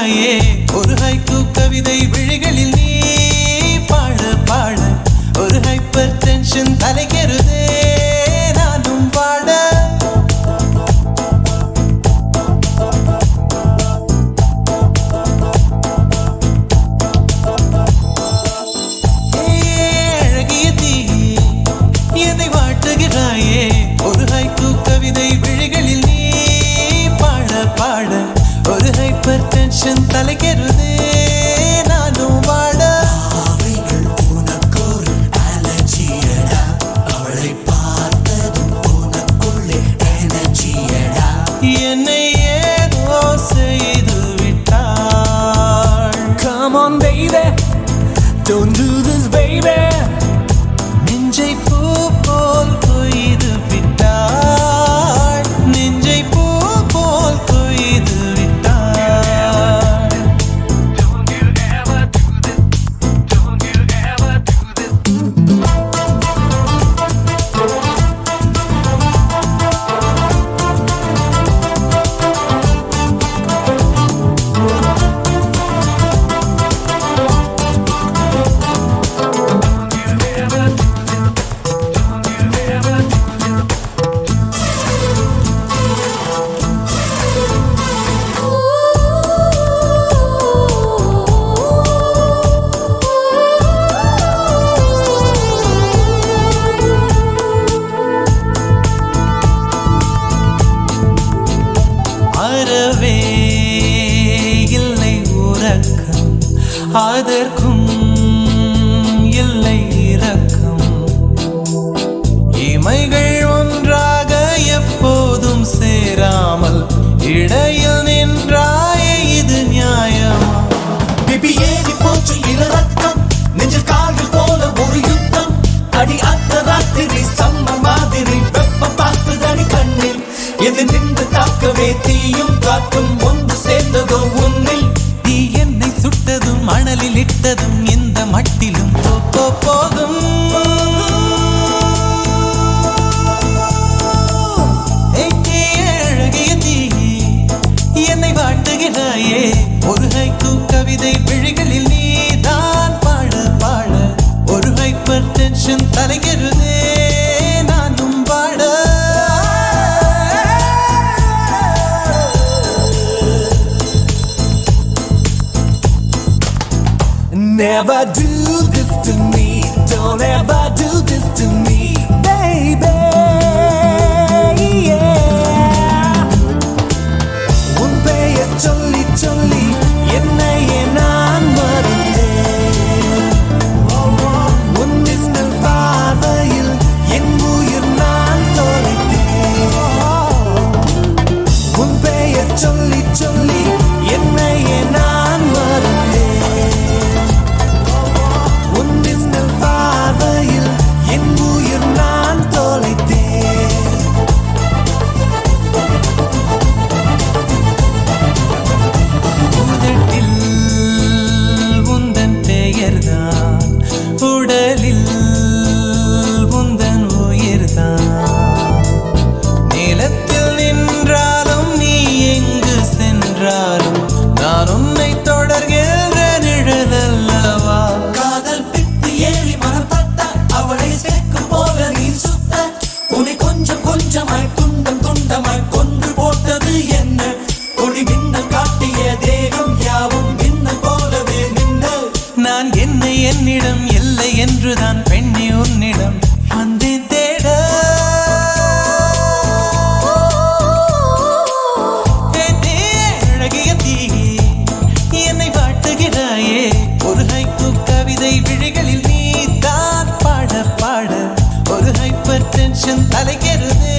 வாட்டுகிறாயே ஒரு ஹைக்கூ கவிதை விழிகளில் நீ பாட பாட ஒரு ஹைப்பர் டென்ஷன் தலைகெறுதே நானும் பாட அழகிய தீ என்னை வாட்டுகிறாயே ஒரு ஹைக்கூ கவிதை விழிகளில் நீ பாட பாட ஒரு ஹைப்பர் டென்ஷன் தலைகெறுதே நானும் பாட உனக்கொரு அலர்ஜியடா அவளை பார்த்ததும் உனக்குள்ளே எனர்ஜியடா என்னை ஏதோ செய்து விட்டாள். Come on baby don't do this baby நெஞ்சை பூ போல் கொய்து விட்டாள் நெஞ்சை பூ போல் கொய்து விட்டாள். அறவே இல்லை உறக்கம் அதற்கும் இல்லை இரக்கம் இமைகள் ஒன்றாக எப்போதும் சேராமல் இடையில் நின்றாயே இது நியாயமா? பேபி ஏறி போச்சு இளரத்தம் நெஞ்சில் கால்கள் போல ஒரு யுத்தம் அடி அந்த ராத்திரி சம்ம மாதிரி வெப்பம் பார்த்துதடி கண்ணில் எது நின்று தாக்கவே தீயும் காற்றும் ஒன்று சேர்ந்ததோ உன்னில் நீ என்னை சுட்டதும் மணலில் இட்டதும் இந்த மட்டிலும் போகும் அழகிய தீ என்னை வாட்டுகிறாயே ஒரு ஹைக்கூ கவிதை விழிகளில் நீ தான் பாட பாட ஒரு ஹைப்பர் டென்ஷன் தலைகெறுதே நானும் பாட. Never do this to me don't ever do this to me baby yeah உன் பெயர் சொல்லி சொல்லி என்னையே நான் மறந்தேன் உன் மின்னல் பார்வையில் என் உயிர் நான் தொலைத்தேன் உன் பெயர் சொல்லி சொல்லி என்னையே நான் மறந்தேன் உன் மின்னல் பார்வையில் என் உயிர் நான் தொலைத்தேன் உதட்டில் உந்தன் பெயர்தான் உடலில் உந்தன் உயிர்தான் நிலத்தில் நின்றாலும் நீ எங்கு சென்றாலும் நான் உன்னை தொடர்கின்ற நிழல் அல்லவா? காதல் பித்து ஏறி மனப்பட்ட அவளை சேர்க்கும் போல நீ சுத்த உன்னை கொஞ்சம் கொஞ்சமாய் துண்டம் துண்டமாய் கொன்று போட்டது என்ன கொடி மின்னல் காட்டிய தேகம் யாவும் மின்னல் போலவே நின்ன நான் என்னை என்னிடம் இல்லை என்றுதான் பெண்ணி உன்னிடம் வந்தேன் தேட. அழகிய தீ என்னை வாட்டுகிறாயே ஒரு ஹைக்கூ கவிதை விழிகளில் நீ தான் பாட பாட ஒரு ஹைப்பர் டென்ஷன் தலைகெறுதே